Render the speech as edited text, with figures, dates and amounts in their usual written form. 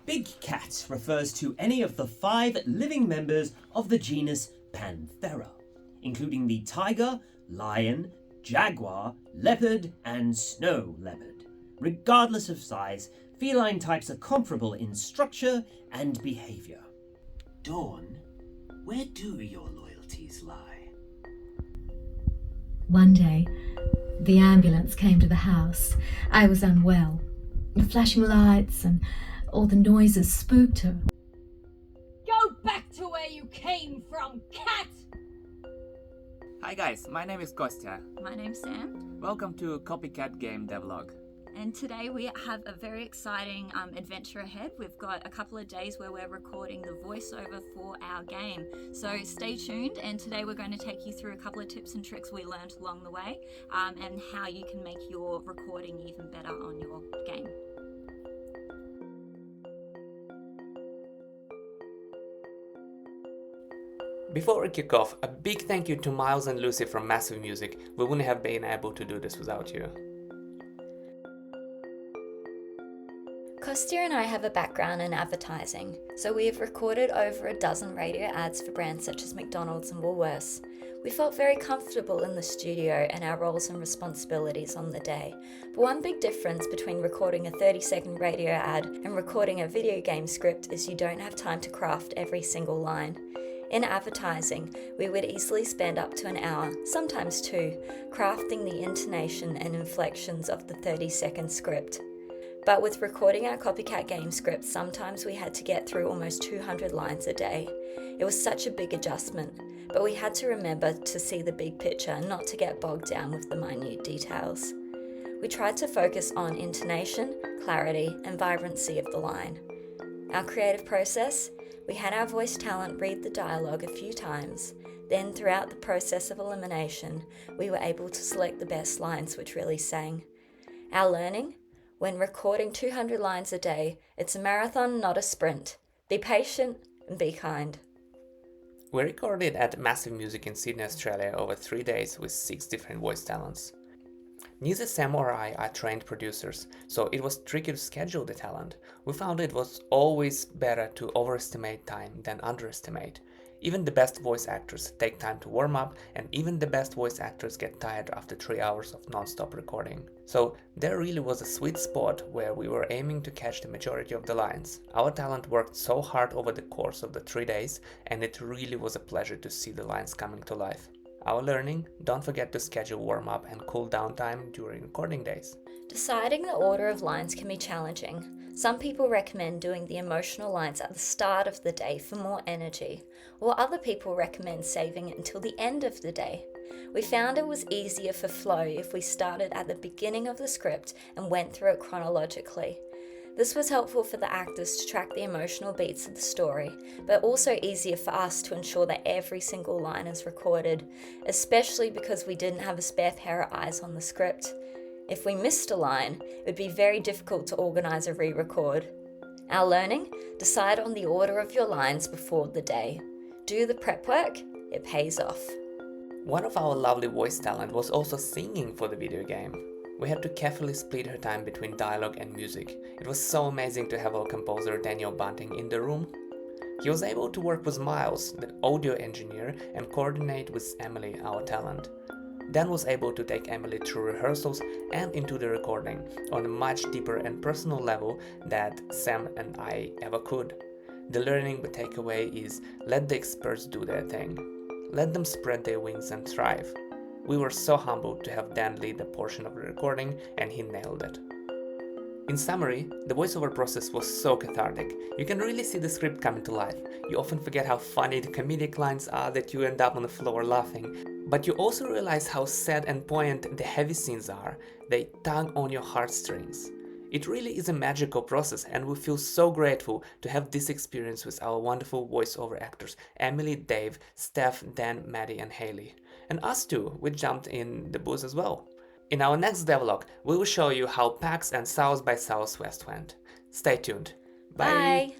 Big cat refers to any of the 5 living members of the genus Panthera, including the tiger, lion, jaguar, leopard, and snow leopard. Regardless of size, feline types are comparable in structure and behavior. Dawn, where do your loyalties lie? One day, the ambulance came to the house. I was unwell. The flashing lights and all the noises spooked her. Go back to where you came from, cat! Hi guys, my name is Kostia. My name's Sam, Welcome to Copycat game Devlog. and today we have a very exciting adventure ahead. We've got a couple of days where we're recording the voiceover for our game, so stay tuned, and today we're going to take you through a couple of tips and tricks we learned along the way, and how you can make your recording even better on your game. Before we kick off, a big thank you to Miles and Lucy from Massive Music. We wouldn't have been able to do this without you. Kostia and I have a background in advertising, so we have recorded over a dozen radio ads for brands such as McDonald's and Woolworths. We felt very comfortable in the studio and our roles and responsibilities on the day. But one big difference between recording a 30-second radio ad and recording a video game script is you don't have time to craft every single line. In advertising, we would easily spend up to an hour, sometimes 2, crafting the intonation and inflections of the 30-second script. But with recording our Copycat game script, sometimes we had to get through almost 200 lines a day. It was such a big adjustment, but we had to remember to see the big picture and not to get bogged down with the minute details. We tried to focus on intonation, clarity, and vibrancy of the line. Our creative process? We had our voice talent read the dialogue a few times. Then, throughout the process of elimination, we were able to select the best lines which really sang. Our learning? When recording 200 lines a day, it's a marathon, not a sprint. Be patient and be kind. We recorded at Massive Music in Sydney, Australia over 3 days with 6 different voice talents. Neither Sam or I are trained producers, so it was tricky to schedule the talent. We found it was always better to overestimate time than underestimate. Even the best voice actors take time to warm up, and even the best voice actors get tired after 3 hours of non-stop recording. So there really was a sweet spot where we were aiming to catch the majority of the lines. Our talent worked so hard over the course of the 3 days, and it really was a pleasure to see the lines coming to life. Our learning: don't forget to schedule warm-up and cool-down time during recording days. Deciding the order of lines can be challenging. Some people recommend doing the emotional lines at the start of the day for more energy, or other people recommend saving it until the end of the day. We found it was easier for flow if we started at the beginning of the script and went through it chronologically. This was helpful for the actors to track the emotional beats of the story, but also easier for us to ensure that every single line is recorded, especially because we didn't have a spare pair of eyes on the script. If we missed a line, it would be very difficult to organise a re-record. Our learning? Decide on the order of your lines before the day. Do the prep work, it pays off. One of our lovely voice talent was also singing for the video game. We had to carefully split her time between dialogue and music. It was so amazing to have our composer Daniel Bunting in the room. He was able to work with Miles, the audio engineer, and coordinate with Emily, our talent. Dan was able to take Emily through rehearsals and into the recording on a much deeper and personal level that Sam and I ever could. The learning takeaway is: let the experts do their thing. Let them spread their wings and thrive. We were so humbled to have Dan lead a portion of the recording, and he nailed it. In summary, the voiceover process was so cathartic. You can really see the script coming to life. You often forget how funny the comedic lines are that you end up on the floor laughing. But you also realize how sad and poignant the heavy scenes are. They tug on your heartstrings. It really is a magical process, and we feel so grateful to have this experience with our wonderful voiceover actors Emily, Dave, Steph, Dan, Maddie and Haley. And us too, we jumped in the booth as well. In our next devlog, we will show you how PAX and South by Southwest went. Stay tuned. Bye! Bye.